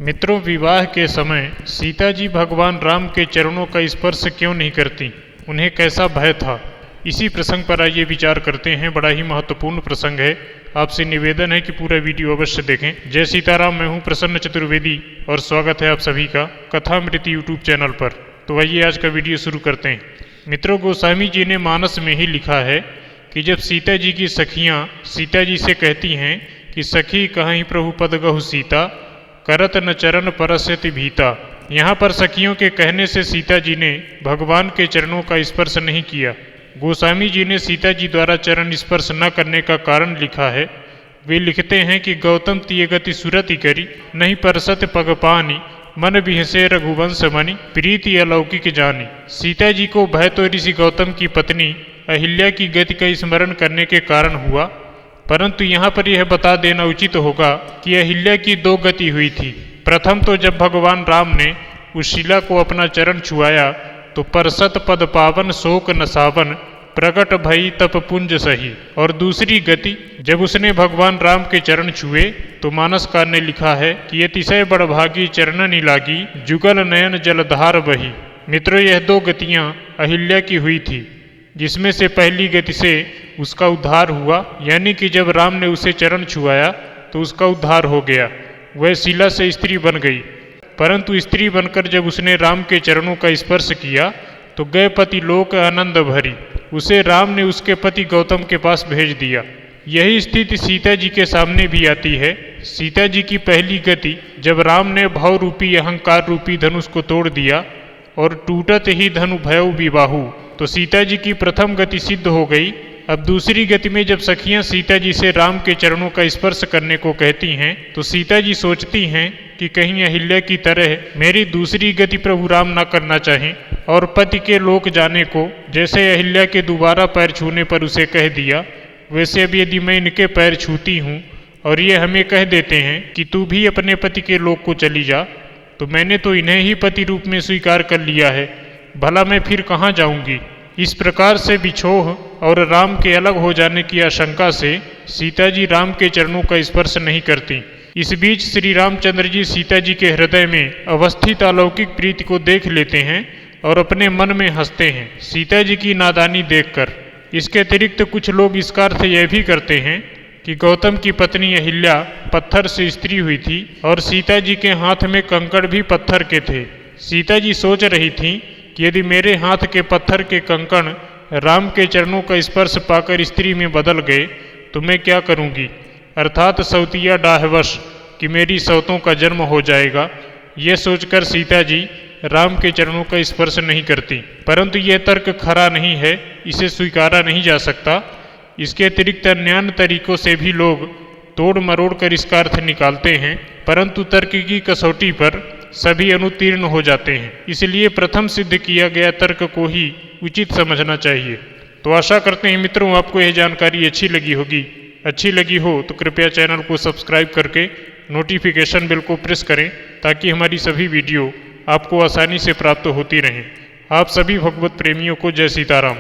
मित्रों, विवाह के समय सीता जी भगवान राम के चरणों का स्पर्श क्यों नहीं करती? उन्हें कैसा भय था? इसी प्रसंग पर आइए विचार करते हैं। बड़ा ही महत्वपूर्ण प्रसंग है। आपसे निवेदन है कि पूरा वीडियो अवश्य देखें। जय सीताराम। मैं हूं प्रसन्न चतुर्वेदी और स्वागत है आप सभी का कथामृत यूट्यूब चैनल पर। तो आइए आज का वीडियो शुरू करते हैं। मित्रों, गोस्वामी जी ने मानस में ही लिखा है कि जब सीता जी की सखियाँ सीता जी से कहती हैं कि सखी कहीं प्रभु पद गहु सीता, करत न चरण परस्यति भीता। यहाँ पर सखियों के कहने से सीता जी ने भगवान के चरणों का स्पर्श नहीं किया। गोस्वामी जी ने सीता जी द्वारा चरण स्पर्श न करने का कारण लिखा है। वे लिखते हैं कि गौतम तिय गति सुरति करी, नहीं परसत पग पानी, मन बिहसे रघुवंश मणि, प्रीति अलौकिक जानी। सीता जी को भय तो ऋषि गौतम की पत्नी अहिल्या की गति का स्मरण करने के कारण हुआ, परंतु यहाँ पर यह बता देना उचित होगा कि अहिल्या की दो गति हुई थी। प्रथम तो जब भगवान राम ने उस शिला को अपना चरण छुआया तो परसत पद पावन शोक नसावन, प्रकट भई तप पुंज सही। और दूसरी गति जब उसने भगवान राम के चरण छुए तो मानसकार ने लिखा है कि अतिशय बड़भागी चरणनि लागी, जुगल नयन जलधार बही। मित्रों, यह दो गतियाँ अहिल्या की हुई थी, जिसमें से पहली गति से उसका उद्धार हुआ, यानी कि जब राम ने उसे चरण छुआया तो उसका उद्धार हो गया। वह शिला से स्त्री बन गई। परंतु स्त्री बनकर जब उसने राम के चरणों का स्पर्श किया तो गए पति लोक आनंद भरी। उसे राम ने उसके पति गौतम के पास भेज दिया। यही स्थिति सीता जी के सामने भी आती है। सीता जी की पहली गति जब राम ने भाव रूपी अहंकार रूपी धनुष को तोड़ दिया और टूटत ही धनु भयउ विबाहु, तो सीता जी की प्रथम गति सिद्ध हो गई। अब दूसरी गति में जब सखियां सीता जी से राम के चरणों का स्पर्श करने को कहती हैं तो सीता जी सोचती हैं कि कहीं अहिल्या की तरह मेरी दूसरी गति प्रभु राम न करना चाहें और पति के लोक जाने को। जैसे अहिल्या के दोबारा पैर छूने पर उसे कह दिया, वैसे अब यदि मैं इनके पैर छूती हूँ और ये हमें कह देते हैं कि तू भी अपने पति के लोक को चली जा, तो मैंने तो इन्हें ही पति रूप में स्वीकार कर लिया है, भला मैं फिर कहाँ जाऊंगी। इस प्रकार से बिछोह और राम के अलग हो जाने की आशंका से सीता जी राम के चरणों का स्पर्श नहीं करती। इस बीच श्री रामचंद्र जी सीता जी के हृदय में अवस्थित अलौकिक प्रीति को देख लेते हैं और अपने मन में हंसते हैं सीता जी की नादानी देखकर। इसके अतिरिक्त कुछ लोग इसका अर्थ यह भी करते हैं कि गौतम की पत्नी अहिल्या पत्थर से स्त्री हुई थी और सीता जी के हाथ में कंकड़ भी पत्थर के थे। सीता जी सोच रही थी कि यदि मेरे हाथ के पत्थर के कंकड़ राम के चरणों का स्पर्श पाकर स्त्री में बदल गए तो मैं क्या करूंगी, अर्थात सौतिया डाहवश कि मेरी सौतों का जन्म हो जाएगा। यह सोचकर सीता जी राम के चरणों का स्पर्श नहीं करती। परंतु यह तर्क खरा नहीं है, इसे स्वीकारा नहीं जा सकता। इसके अतिरिक्त अन्य तरीकों से भी लोग तोड़ मरोड़ कर इसका अर्थ निकालते हैं, परंतु तर्क की कसौटी पर सभी अनुत्तीर्ण हो जाते हैं। इसलिए प्रथम सिद्ध किया गया तर्क को ही उचित समझना चाहिए। तो आशा करते हैं मित्रों, आपको यह जानकारी अच्छी लगी होगी। अच्छी लगी हो तो कृपया चैनल को सब्सक्राइब करके नोटिफिकेशन बेल को प्रेस करें ताकि हमारी सभी वीडियो आपको आसानी से प्राप्त होती रहें। आप सभी भगवत प्रेमियों को जय सीताराम।